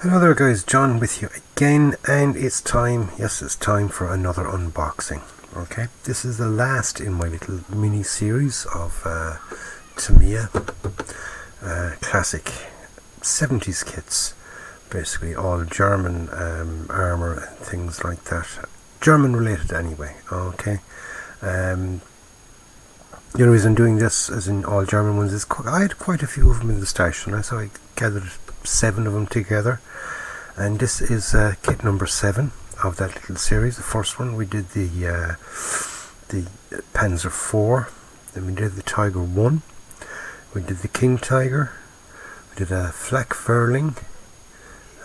Hello there guys, John with you again, and it's time for another unboxing. Okay, this is the last in my little mini series of TAMIYA classic 70s kits, basically all German armour and things like that, German related anyway. Okay, the only reason I'm doing this as in all German ones is I had quite a few of them in the stash, and so I gathered 7 of them together, and this is kit number 7 of that little series. The first one we did the Panzer IV, then we did the Tiger 1, we did the King Tiger, we did a Flak Furling,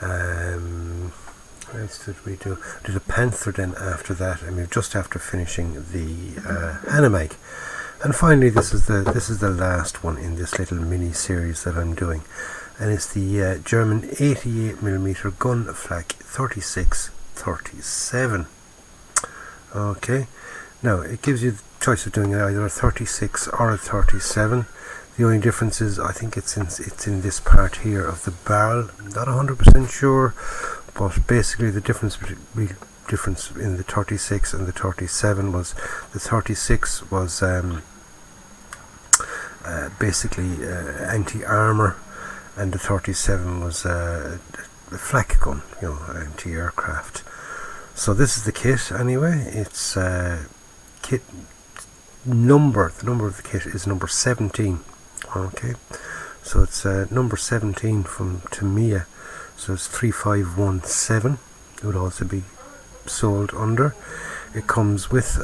what else did we do? We did a Panther then after that, and we're just after finishing the Hanamag. And finally, this is the last one in this little mini series that I'm doing, and it's the German 88mm gun Flak 36-37. Okay, now it gives you the choice of doing either a 36 or a 37. The only difference is I think it's in this part here of the barrel. I'm not 100% sure, but basically the difference in the 36 and the 37 was the 36 was basically anti-armour, and the 37 was a flak gun, anti-aircraft. So this is the kit anyway. It's kit number, the number of the kit is number 17. Okay, so it's number 17 from TAMIYA, so it's 3517. It would also be sold under. It comes with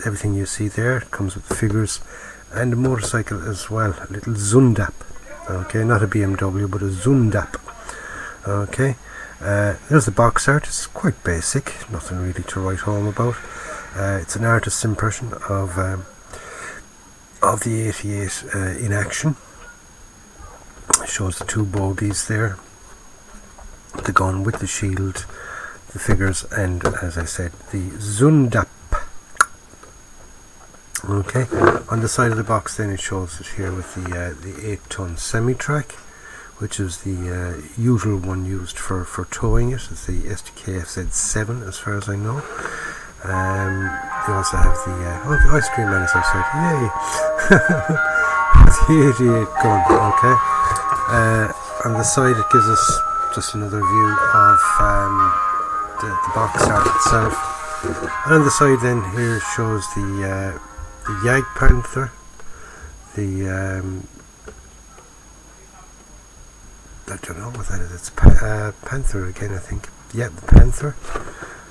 everything you see there. It comes with the figures and a motorcycle as well, a little Zundap. Okay, not a BMW but a Zundap. Okay, there's the box art. It's quite basic, nothing really to write home about. It's an artist's impression of the 88 in action. It shows the 2 bogies there, the gun with the shield, the figures, and as I said, the Zundap. Okay, on the side of the box then it shows it here with the 8-ton semi-track, which is the usual one used for towing it. It's the STKFZ7 as far as I know. You also have the ice cream man is outside, yay! The 88 gun. Okay, on the side it gives us just another view of the box art itself, and on the side then here shows the Jag Panther, the I don't know what that is. It's Panther again, I think. Yeah, the Panther,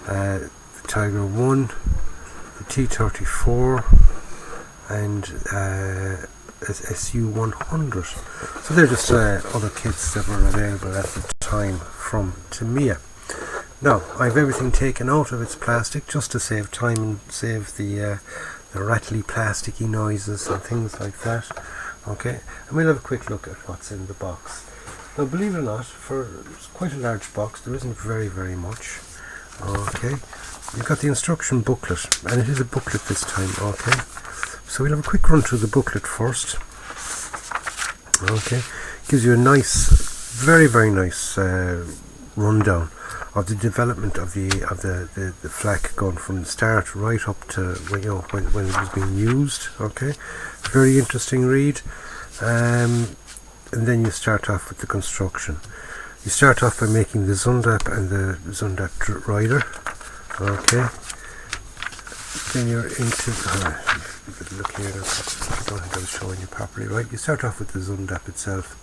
the Tiger 1, the T-34, and SU-100. So they're just other kits that were available at the time from TAMIYA. Now I have everything taken out of its plastic just to save time and save the rattly plasticky noises and things like that. Okay, and we'll have a quick look at what's in the box. Now believe it or not, for quite a large box there isn't very much. Okay, you've got the instruction booklet, and it is a booklet this time. Okay, so we'll have a quick run through the booklet first. Okay, gives you a nice, very nice rundown of the development of the flak gun from the start right up to when it was being used. Okay, very interesting read. And then you start off with the construction. You start off by making the Zundap and the Zundap rider. Okay, then you're into look here, I don't think I was showing you properly. Right, you start off with the Zundap itself.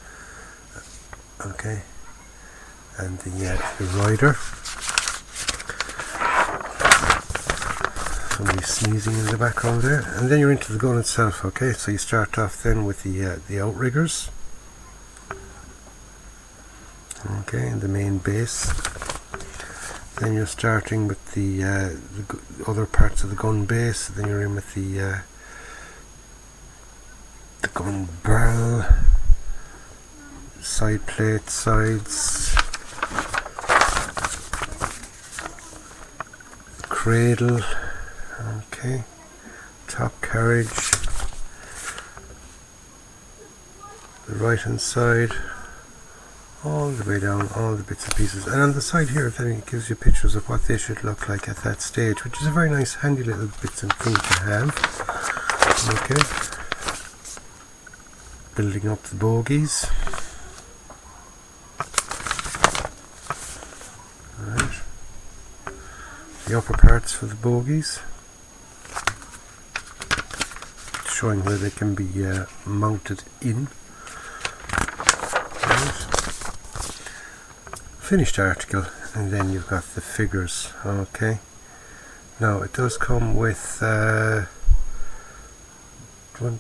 Okay, and the rider. Somebody sneezing in the background there. And then you're into the gun itself. Okay, so you start off then with the outriggers. Okay, and the main base. Then you're starting with the other parts of the gun base. Then you're in with the gun barrel, side plate, sides, cradle, okay, top carriage, the right hand side, all the way down, all the bits and pieces. And on the side here, then it gives you pictures of what they should look like at that stage, which is a very nice, handy little bits and thing to have. Okay, building up the bogies. Right, the upper parts for the bogies, showing where they can be mounted in. Finished article, and then you've got the figures. Okay, now it does come with 1,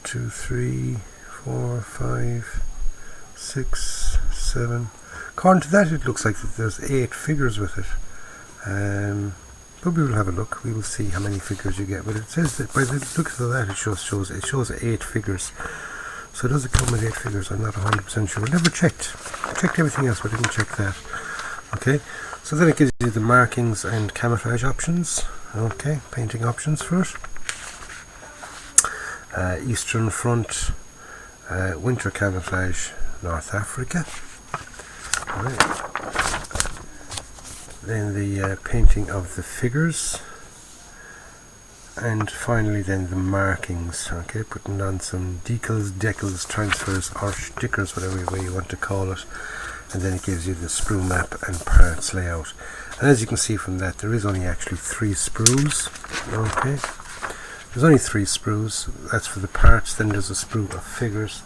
2, 3, 4, 5, 6, 7. According to that, it looks like that there's 8 figures with it. But we will have a look. We will see how many figures you get. But it says that by the looks of that, it shows 8 figures. So does it come with 8 figures? I'm not 100% sure. I never checked. I checked everything else, but I didn't check that. Okay, so then it gives you the markings and camouflage options. Okay, painting options for it. Eastern Front, winter camouflage, North Africa. Right. Then the painting of the figures, and finally then the markings. Okay, putting on some decals, transfers, or stickers, whatever way you want to call it. And then it gives you the sprue map and parts layout. And as you can see from that, there is only actually 3 sprues. Okay, there's only 3 sprues. That's for the parts. Then there's a sprue of figures,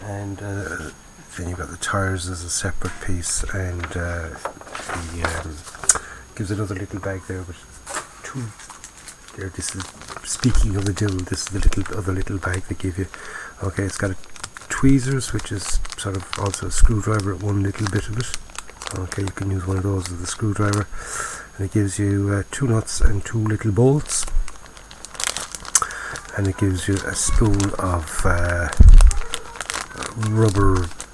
and then you've got the tires as a separate piece, and gives another little bag there with 2. There, this is, speaking of the devil, this is the other little bag they give you. Okay, it's got a tweezers, which is sort of also a screwdriver at one little bit of it. Okay, you can use one of those as a screwdriver, and it gives you 2 nuts and 2 little bolts, and it gives you a spool of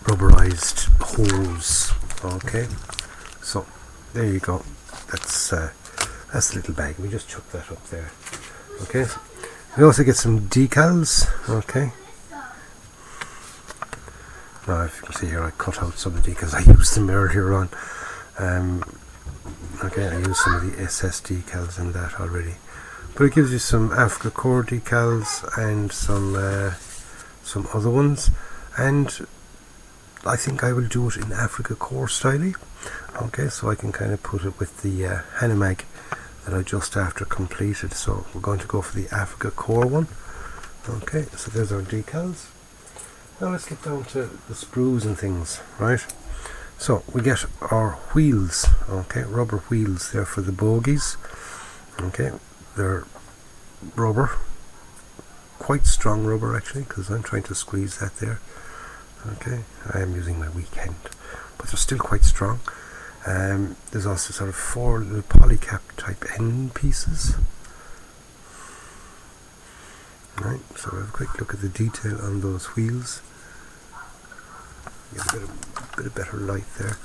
rubberized hose. Okay, so there you go. That's the little bag. We just chuck that up there. Okay, we also get some decals. Okay. Now, if you can see here, I cut out some of the decals. I used them earlier on. Okay, I used some of the SS decals in that already. But it gives you some Africa Core decals and some other ones. And I think I will do it in Africa Core style. Okay, so I can kind of put it with the Hanimag that I just after completed. So we're going to go for the Africa Core one. Okay, so there's our decals. Now let's get down to the sprues and things, right? So we get our wheels, okay, rubber wheels there for the bogies. Okay, they're rubber, quite strong rubber actually, because I'm trying to squeeze that there. Okay, I am using my weak hand, but they're still quite strong. There's also sort of 4 little polycap type end pieces. Right, so have a quick look at the detail on those wheels. Get a bit of better light there.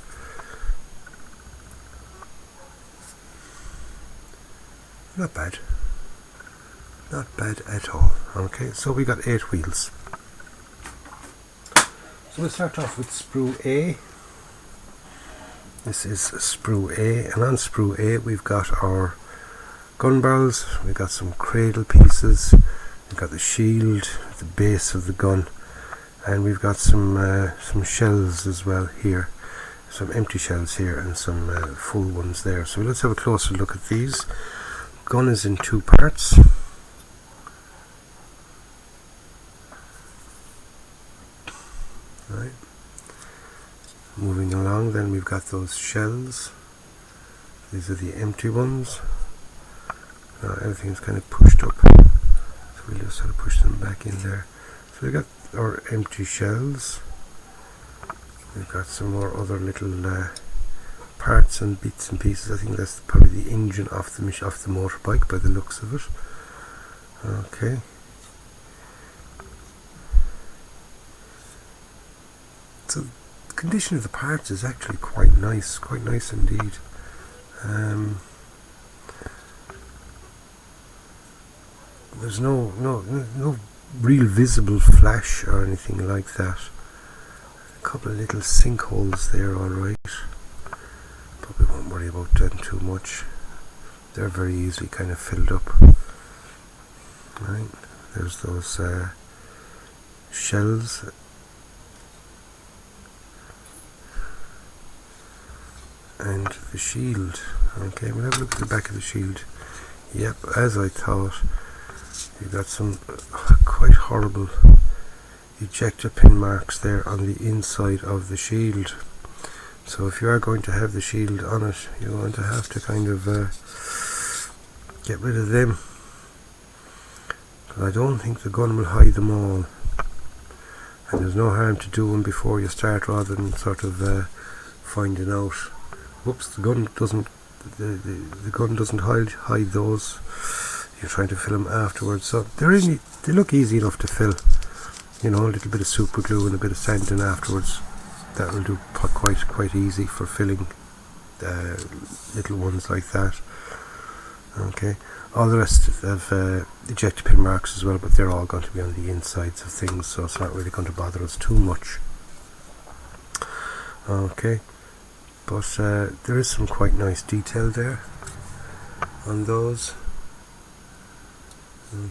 Not bad. Not bad at all. Okay, so we got 8 wheels. So we'll start off with sprue A. This is sprue A, and on sprue A we've got our gun barrels, we've got some cradle pieces, we've got the shield, the base of the gun, and we've got some shells as well here, some empty shells here and some full ones there. So let's have a closer look at these. Gun is in 2 parts. Right. Moving along, then we've got those shells. These are the empty ones. Everything's kind of pushed up, so we'll just sort of push them back in there. So we've got our empty shells. We've got some more other little parts and bits and pieces. I think that's probably the engine off the motorbike by the looks of it. Okay. So the condition of the parts is actually quite nice indeed. There's no real visible flash or anything like that. couple of little sinkholes there, alright. Probably won't worry about them too much. They're very easily kind of filled up. Right, there's those shells. And the shield. Okay, we'll have a look at the back of the shield. Yep, as I thought, you got some quite horrible ejector pin marks there on the inside of the shield. So if you are going to have the shield on it, you're going to have to kind of get rid of them. But I don't think the gun will hide them all. And there's no harm to do them before you start, rather than sort of finding out. Whoops, the gun doesn't. The gun doesn't hide those. You're trying to fill them afterwards, so they look easy enough to fill. You know, a little bit of super glue and a bit of sand in afterwards. That will do quite easy for filling little ones like that. Okay, all the rest have ejector pin marks as well, but they're all going to be on the insides of things, so it's not really going to bother us too much. Okay. But there is some quite nice detail there on those.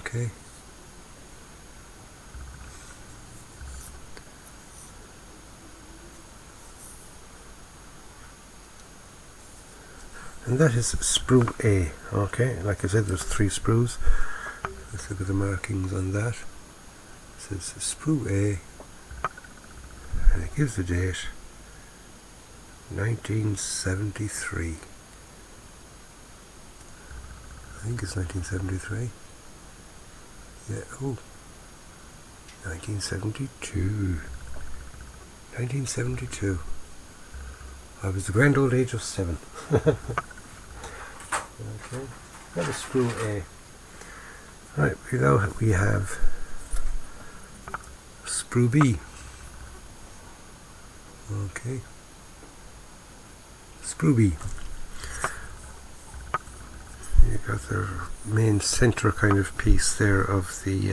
Okay. And that is sprue A. Okay, like I said, there's 3 sprues. Let's look at the markings on that. It says sprue A, and it gives the date 1973. I think it's 1973. Yeah, oh, 1972. 1972. I was the grand old age of 7. Okay, that is sprue A. Right, below we have sprue B. Okay. Sprue B. You got their main center kind of piece there of the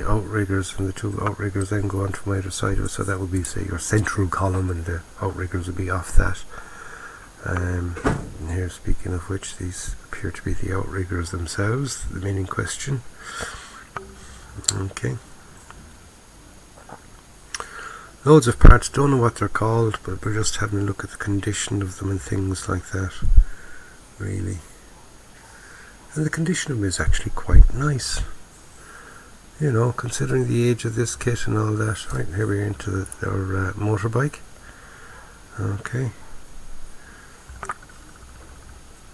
outriggers, and the 2 outriggers then go on from either side of it. So that would be, say, your central column, and the outriggers would be off that. And here, speaking of which, these appear to be the outriggers themselves, the main in question. Okay. Loads of parts, don't know what they're called, but we're just having a look at the condition of them and things like that, really. And the condition of them is actually quite nice, you know, considering the age of this kit and all that. Right, here we're into our motorbike. Okay.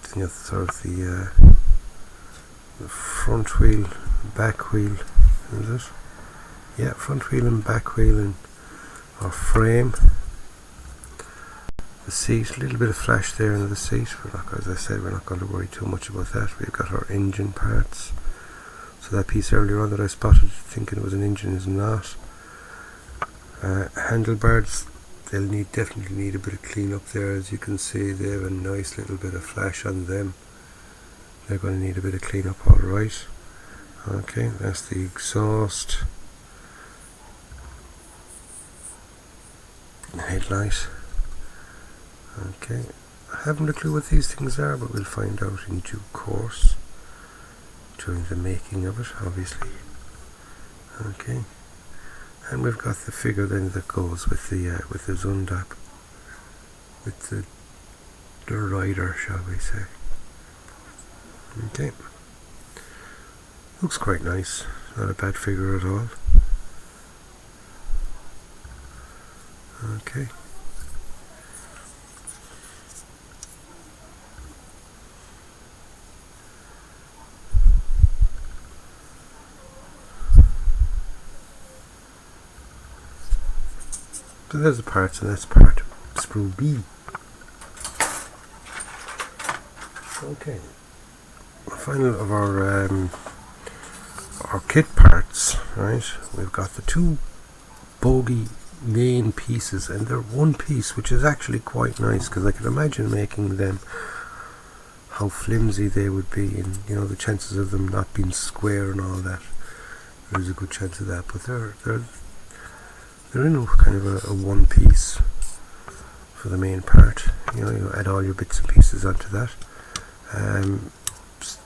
Then you have sort of the front wheel, back wheel, is it? Yeah, front wheel and back wheel, and our frame, the seat, a little bit of flash there in the seat. We're not, as I said, we're not going to worry too much about that. We've got our engine parts. So that piece earlier on that I spotted thinking it was an engine is not. Handlebars, they'll definitely need a bit of clean up there. As you can see, they have a nice little bit of flash on them. They're going to need a bit of clean up, alright. Okay, that's the exhaust. Headlight. Okay, I haven't a clue what these things are, but we'll find out in due course during the making of it, obviously. Okay, and we've got the figure then that goes with the Zundap, with the rider, shall we say. Okay, looks quite nice, not a bad figure at all. Okay. So there's the parts, and that's part sprue B. Okay. Final of our kit parts, right? We've got the 2 bogie main pieces, and they're one piece, which is actually quite nice, because I can imagine making them, how flimsy they would be, and you know, the chances of them not being square and all that. There's a good chance of that, but they're they're in kind of a one piece for the main part. You know, you add all your bits and pieces onto that.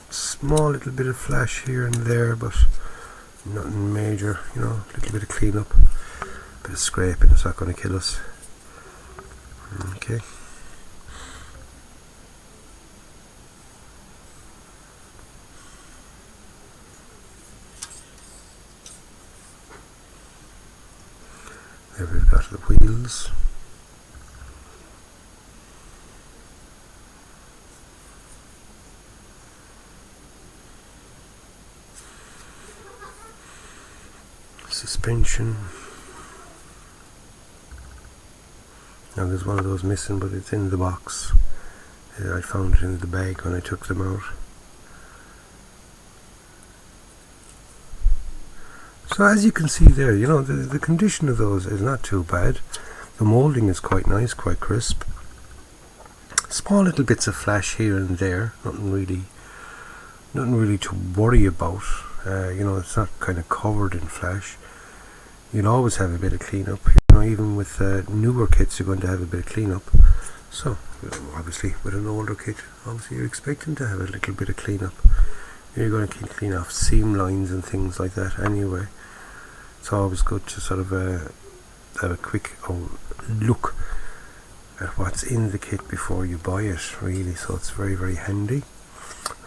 Small little bit of flash here and there, but nothing major. You know, a little bit of cleanup, bit of scraping. It's not going to kill us. Okay. There we've got the wheels. Suspension. Now there's one of those missing, but it's in the box. I found it in the bag when I took them out. So as you can see there, you know, the condition of those is not too bad. The moulding is quite nice, quite crisp. Small little bits of flash here and there, nothing really to worry about. You know, it's not kind of covered in flash. You'll always have a bit of cleanup. You know, even with newer kits, you're going to have a bit of cleanup. So, obviously, with an older kit, obviously you're expecting to have a little bit of cleanup. You're going to clean off seam lines and things like that anyway. It's always good to sort of have a quick look at what's in the kit before you buy it, really. So it's very, very handy.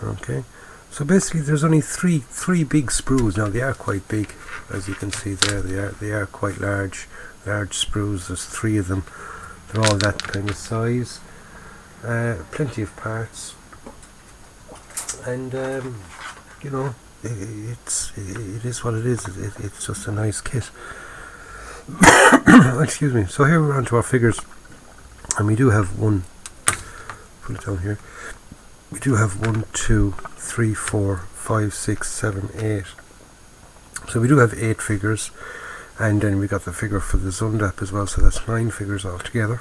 Okay. So basically, there's only three big sprues. Now they are quite big, as you can see there. They are quite large sprues. There's 3 of them. They're all that kind of size. Plenty of parts, and you know, it is what it is. It's just a nice kit. Excuse me. So here we're on to our figures, and we do have one. Put it down here. We do have 1, 2, 3, 4, 5, 6, 7, 8. So we do have 8 figures, and then we got the figure for the Zundap as well. So that's 9 figures altogether.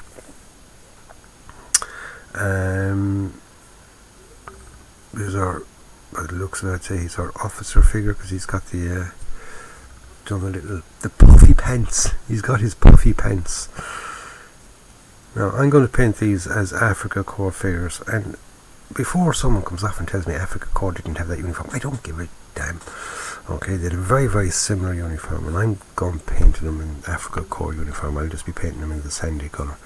There's our, by the looks of it, I'd say he's our officer figure, because he's got the the puffy pants. He's got his puffy pants. Now I'm going to paint these as Africa Corps figures, and before someone comes off and tells me Africa Corps didn't have that uniform, I don't give a damn. Okay, they had a very, very similar uniform, and I'm going painting them in Africa Corps uniform. I'll just be painting them in the sandy colour.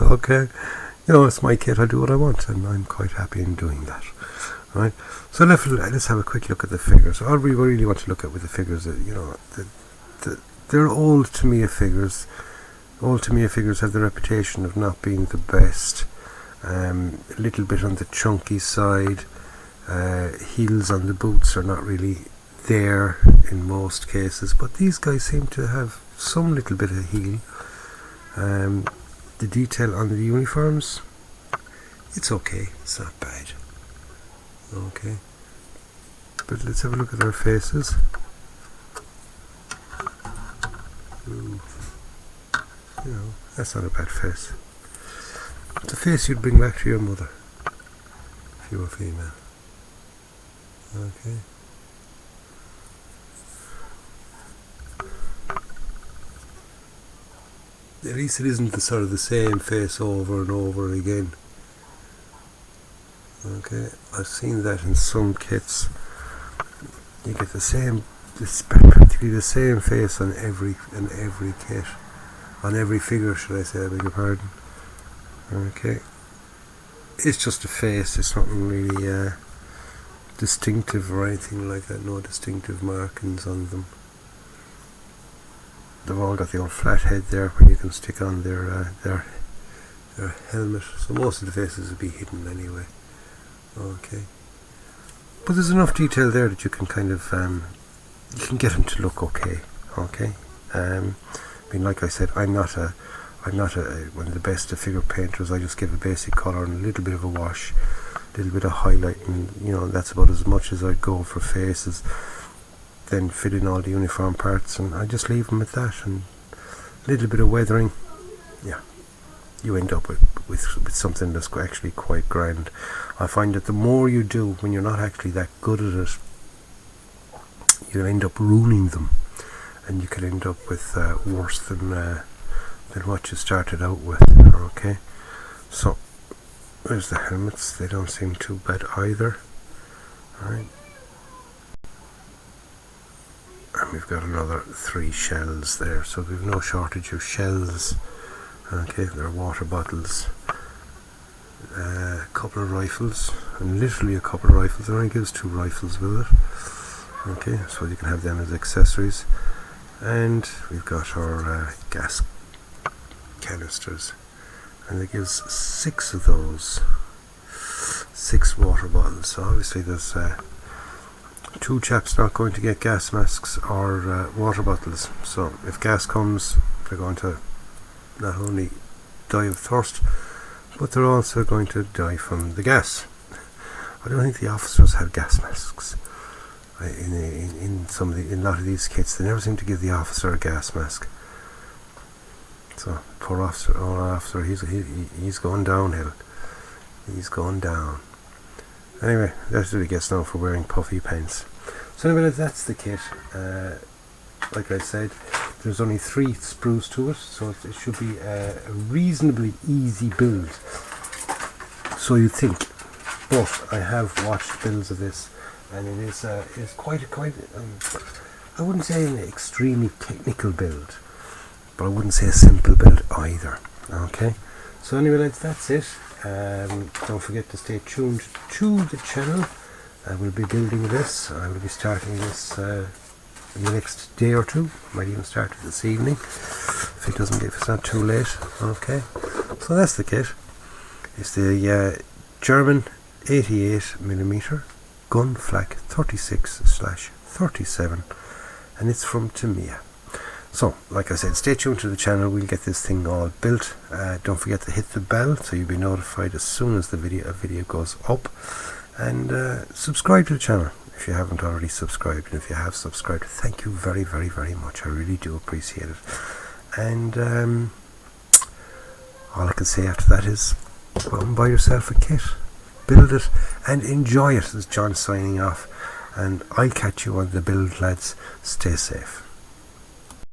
Okay, you know, it's my kit. I do what I want, and I'm quite happy in doing that. Right. So let's have a quick look at the figures. All we really want to look at with the figures, you know, they're old TAMIYA figures. Old TAMIYA figures have the reputation of not being the best. A little bit on the chunky side. Heels on the boots are not really there in most cases, but these guys seem to have some little bit of heel. The detail on the uniforms, it's okay, it's not bad. Okay, but let's have a look at their faces. Ooh. You know, that's not a bad face. It's a face you'd bring back to your mother if you were female. Okay. At least it isn't the sort of the same face over and over again. Okay, I've seen that in some kits. You get the same, practically the same face on every kit, on every figure, should I say? I beg your pardon. Okay, it's just a face. It's not really distinctive or anything like that. No distinctive markings on them. They've all got the old flat head there when you can stick on their helmet. So most of the faces will be hidden anyway. Okay, but there's enough detail there that you can kind of you can get them to look okay. Okay, I mean, like I said, I'm not one of the best figure painters. I just give a basic colour and a little bit of a wash, a little bit of highlight, and you know, that's about as much as I'd go for faces. Then fit in all the uniform parts, and I just leave them at that, and a little bit of weathering. Yeah, you end up with something that's actually quite grand. I find that the more you do when you're not actually that good at it, you'll end up ruining them. and you could end up with worse than what you started out with. Okay, so there's the helmets. They don't seem too bad either. Alright, and we've got another 3 shells there, so we've no shortage of shells. Okay, there are water bottles, a couple of rifles, and literally a couple of rifles. It only gives 2 rifles with it. Okay, so you can have them as accessories. And we've got our gas canisters, and it gives 6 of those, 6 water bottles. So obviously there's 2 chaps not going to get gas masks or water bottles. So if gas comes, they're going to not only die of thirst, but they're also going to die from the gas. I don't think the officers have gas masks. In a lot of these kits, they never seem to give the officer a gas mask. So poor officer, our officer, he's going downhill. He's going down. Anyway, that's what he gets now for wearing puffy pants. So anyway, that's the kit. Like I said, there's only 3 sprues to it, so it should be a reasonably easy build. So you think, but I have watched builds of this, and it is quite I wouldn't say an extremely technical build, but I wouldn't say a simple build either. Okay, so anyway, that's it. Don't forget to stay tuned to the channel. I will be building this. I will be starting this in the next day or 2. Might even start it this evening if it's not too late. Okay, so that's the kit. It's the German 88mm gun Flak 36/37, and it's from TAMIYA. So, like I said, stay tuned to the channel. We'll get this thing all built. Don't forget to hit the bell so you'll be notified as soon as a video goes up, and subscribe to the channel if you haven't already subscribed. And if you have subscribed, thank you very, very, very much. I really do appreciate it. And all I can say after that is, go out and buy yourself a kit, build it and enjoy it. This is John signing off, and I'll catch you on the build, lads. Stay safe.